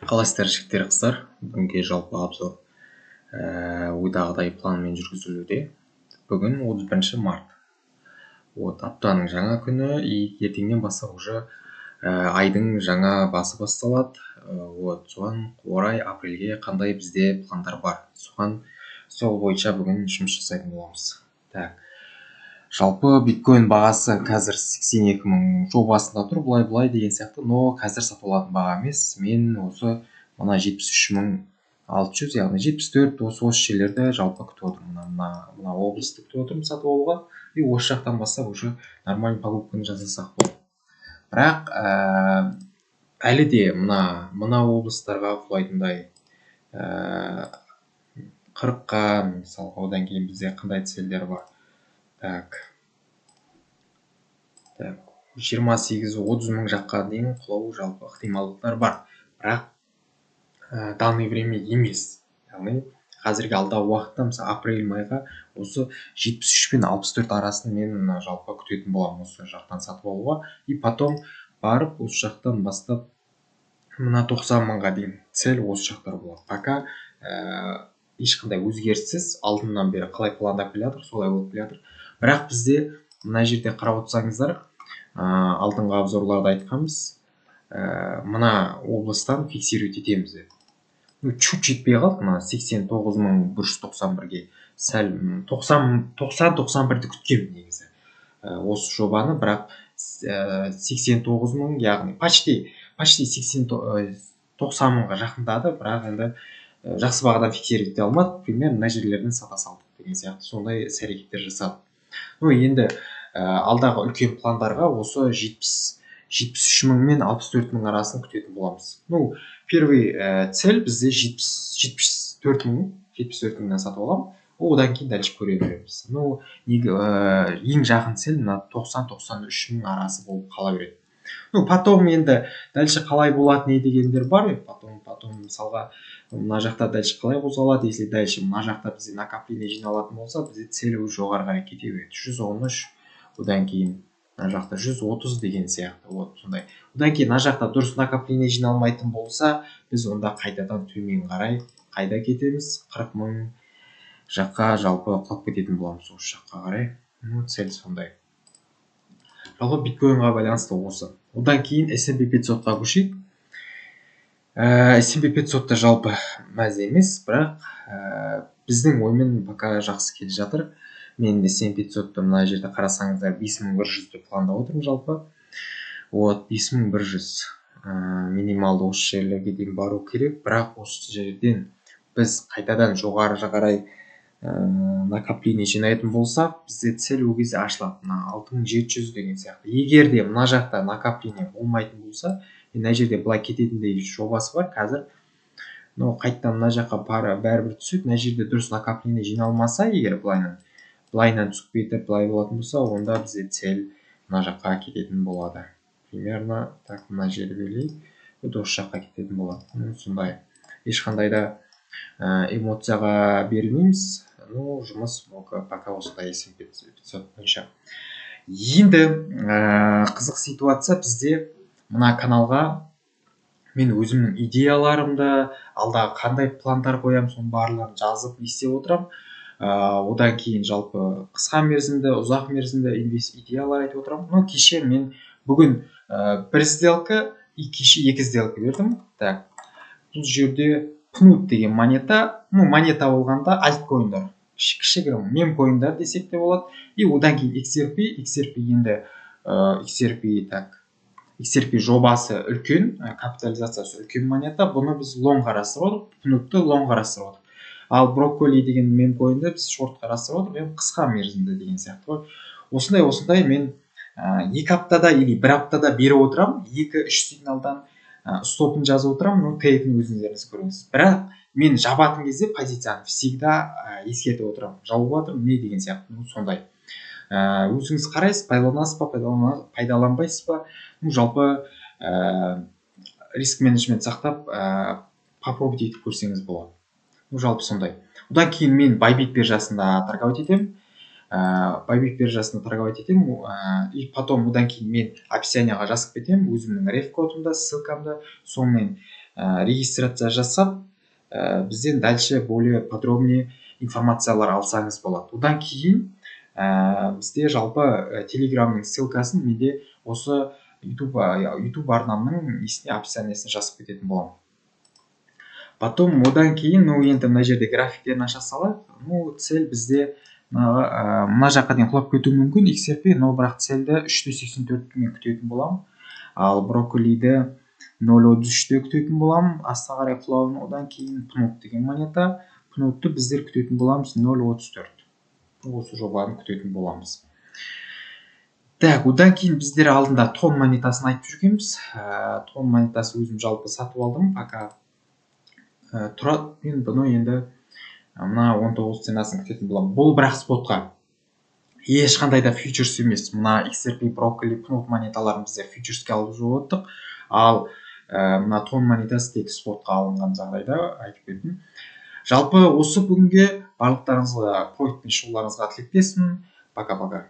Қалайсыздар жігіттер қыздар, бүгінге жалпы обзор ойдағыдай планмен жүргізілуде. Бүгін 31 март. Аптаның жаңа күні, ертеңнен бастап уже айдың жаңа басы басталады. Соған орай апрельге қандай бізде пландар бар. Сол бойынша бүгін жұмыс жасайтын боламыз. Жалпы биткоин бағасы қазір 82 мың жобасында тұр, былай деген сияқты, но қазір сатып алатын баға емес. Мен осы мына 73 мың 600, яғни 74 осы жерлерді жалпы күтіп отырмын. Мына облысты күтіп отырмын сатып алуға. И осы жақтан бастап уже нормальный покупканы жасасақ болады. Бірақ әлі де мына облыстарға құлайтындай 40-қа, мысалға, одан кейін бізде қандай целдер бар. 28-30 мың жаққа дейін құлау жалпы ықтималдықтар бар. Бірақ данный время емес. Яғни қазіргі алдағы уақытта, мысалы апрель-майға осы 73 пен 64 арасын мен жалпы күтетін боламын осы жақтан сатып алуға. И потом барып осы жақтан бастап мына 90 мыңға дейін цель осы жақтар болады. Пока ешқандай өзгеріссіз алдынан бері қалай пландап келе жатыр, солай болып келе жатыр. Бірақ бізде мына жерде қарап отырсаңыздар, алдыңғы обзорларда айтқанбыз, мына облыстан фиксировать етеміз деп. Чуть жетпей қалды, мына 89.191-ге сәл 90-91-ді күткенмін негізі осы жобаны, бірақ 89 мың, яғни почти 90 мыңға жақындады, бірақ енді жақсы бағадан фиксировать ете алмады. Примерно мына жерлерден сата салдық деген сияқты сондай іс-әрекеттер жасадық. Енді алдағы үлкен пландарға осы 73 мың мен 64 мың арасын күтетін боламыз. Первый цель бізде 74 мыңнан сатып аламын. Одан кейін дальше көре береміз. Ең жақын цель 90-93 мың арасы болып қала береді. Потом енді дальше қалай болады, не дегендер бар. Потом мысалға мына жақта дальше қалай қозғалады, если дальше мына жақта бізде накопление жиналатын болса, бізде цель жоғары қарай кете береді. 113, одан кейін мына жақта 130 деген сияқты. Сондай. Одан кейін мына жақта дұрыс накопление жиналмайтын болса, біз онда қайтадан төмен қарай қайда кетеміз? 40 мың жаққа жалпы құлап кететін боламыз осы жаққа қарай. Цель сондай. Жалпы биткоинға байланысты осы. Одан кейін S&P 500-қа көшейік. S&P 500-та жалпы мәз емес, бірақ біздің оймен пока жақсы келе жатыр. Мен S&P 500-та мына жерде қарасаңыздар 5100-ді пландап отырмын жалпы. 5100 минималды осы жерлерге дейін бару керек, бірақ осы жерден біз қайтадан жоғары қарай накопление жинайтын болса, бізде цель ол кезде ашылады. 6700 деген сияқты. Егер де мына жақта накопление болмайтын болса, мына жерде былай кететіндей жобасы бар қазір. Қайттан мына жаққа бәрібір түсіп, мына жерде дұрыс накопление жиналмаса, егер былайынан түсіп кетіп, былай болатын болса, онда бізде цель мына жаққа кететін болады. Примерно так мына жерді белгілейік. Осы жаққа кететін болады. Сондай. Ешқандай да эмоцияға берілмейміз. Жұмыс пока осындай S&P 500 бойынша. Енді қызық ситуация бізде мына каналға мен өзімнің идеяларымды, алдағы қандай пландар қоямын, соның барлығын жазып естеп отырам. Одан кейін жалпы қысқа мерзімді, ұзақ мерзімді идеялар айтып отырам. Кеше мен бүгін бір сделка, кеше 2 сделка бердім. Бұл жерде Pnut деген монета болғанда альткоиндар, кішігірім мемкоиндар десек те болады. И одан кейін XRP енді XRP жобасы үлкен, капитализациясы үлкен монета. Бұны біз лонг қарастырып отырмыз, Pnutты лонг қарастырып отырмыз. Ал брокколи деген мемкоинді біз шорт қарастырып отырмыз, қысқа мерзімді деген сияқты. Осындай мен 2 аптада или 1 аптада беріп отырам, 2-3 сигналдан стопын жазып отырам, трейдін өзіңіздеріңіз көріңіз. Бірақ мен жабатын кезде позицияны всегда ескертіп отырам. Жауып жатырмын, не деген сияқты, сондай. Өзіңіз қарайсыз, пайдаланасыз ба, пайдаланбайсыз ба? Жалпы риск менеджмент сақтап, попробуйте етіп көрсеңіз болады. Жалпы сондай. Одан кейін мен Bybit биржасында торговать етемін. И потом одан кейін мен описанияға жазып кетемін өзімнің реф кодымда, ссылкамда. Сонымен регистрация жасап, бізден дальше более подробный информациялар алсаңыз болады. Одан кейін бізде жалпы телеграмның ссылкасын менде осы YouTube арнамның несіне описаниесіне жазып кететін боламын. Потом одан кейін енді мына жерде графиктерін аша салайық. Цель бізде мына жаққа дейін құлап кетуі мүмкін XRP, но бірақ цельді 3.84-мен күтетін боламын. Ал брокколиді 0.33-те күтетін боламын. Астына қарай құлауын. Одан кейін пнот деген монета. Пнотты біздер күтетін боламыз 0.34. Осы жобаны күтетін боламыз. Так, одан кейін біздер алдында тон монетасын айтып жүргенбіз. Тон монетасы өзім жалпы сатып алдым. Пока тұрады. Мен бұны енді мына 19 ценасын күтетін боламын. Бұл бірақ спотқа. Ешқандай да фьючерс емес. Мына XRP, брокколи, пнот монеталарын біздер фьючерске алып жүріп отырдық. Ал мына тон монетасы тек спотқа алынған жағдайда айтып кеттім. Жалпы осы бүгінге барлықтарыңызға профит пен шығуларыңызға тілектеспін. Пока-пока.